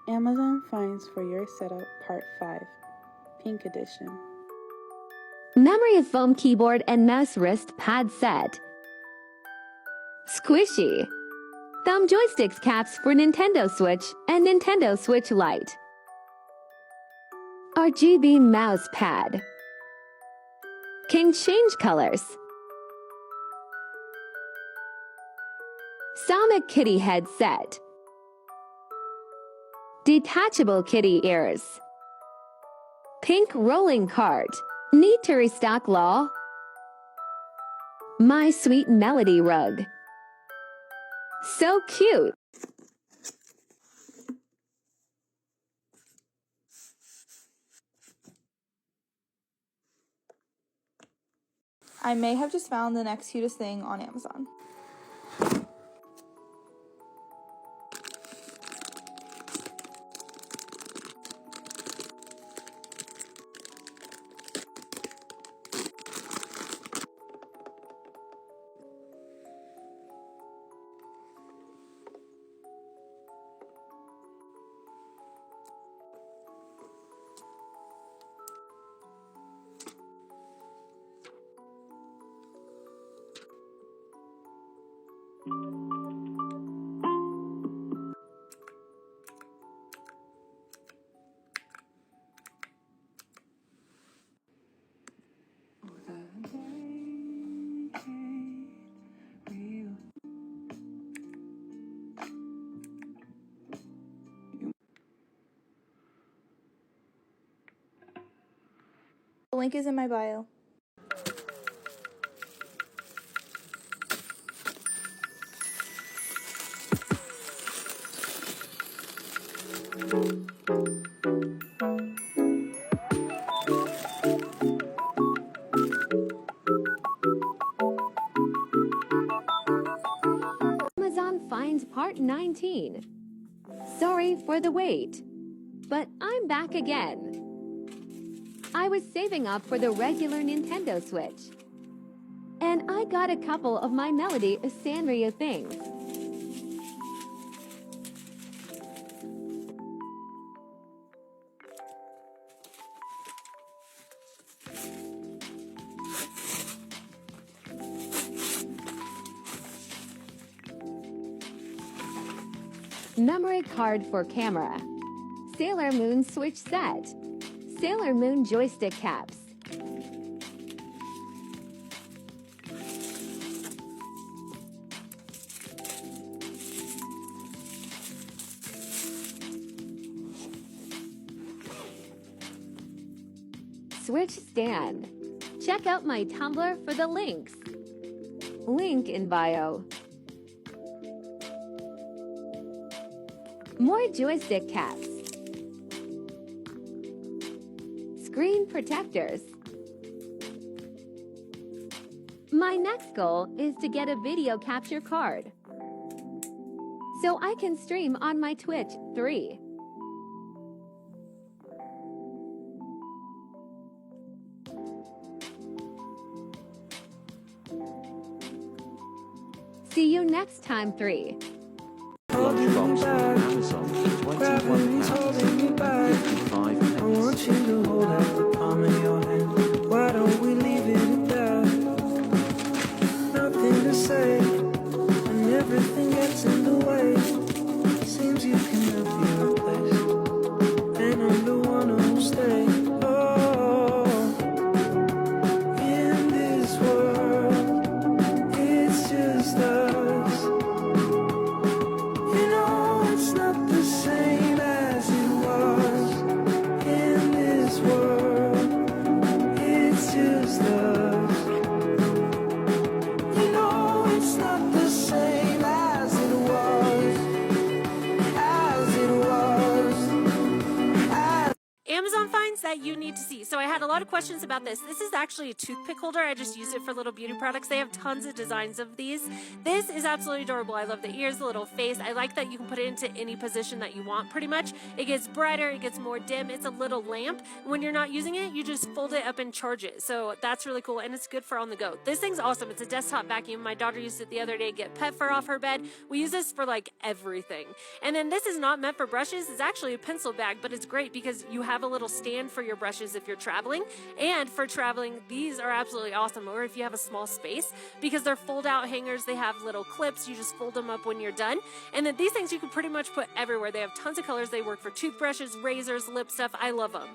Amazon Finds for Your Setup Part 5, Pink Edition. Memory foam keyboard and mouse wrist pad set. Squishy. Thumb joysticks caps for Nintendo Switch and Nintendo Switch Lite. RGB mouse pad. King change colors. Sonic kitty head set. Detachable kitty ears. Pink rolling cart. Need to restock law. My Sweet Melody rug. So cute. I may have just found the next cutest thing on Amazon. The link is in my bio. Amazon Finds Part 19. Sorry for the wait, but I'm back again. I was saving up for the regular Nintendo Switch, and I got a couple of my Melody Sanrio things. Memory card for camera. Sailor Moon Switch set. Sailor Moon joystick caps. Switch stand. Check out my Tumblr for the links. Link in bio. More joystick caps. Screen protectors. My next goal is to get a video capture card, so I can stream on my Twitch 3. See you next time, 3. Lunchbox on Amazon, £21.55. I want you to hold out the palm of your hand. Why don't we leave it at that? Nothing to say, and everything gets in the way. Seems you cannot be replaced, and I'm the one who'll stay. Oh, in this world, it's just us. It's not the same as it was in this Amazon finds that you need to see. So I had a lot of questions about this. This is actually a toothpick holder. I just used it for little beauty products. They have tons of designs of these. This is absolutely adorable. I love the ears, the little face. I like that you can put it into any position that you want pretty much. It gets brighter, it gets more dim. It's a little lamp. When you're not using it, you just fold it up and charge it. So that's really cool, and it's good for on the go. This thing's awesome. It's a desktop vacuum. My daughter used it the other day to get pet fur off her bed. We use this for like everything. And then this is not meant for brushes. It's actually a pencil bag, but it's great because you have a little stand for your brushes if you're traveling. And for traveling, these are absolutely awesome. Or if you have a small space, because they're fold-out hangers. They have little clips. You just fold them up when you're done. And then these things you can pretty much put everywhere. They have tons of colors. They work for toothbrushes, razors, lip stuff. I love them.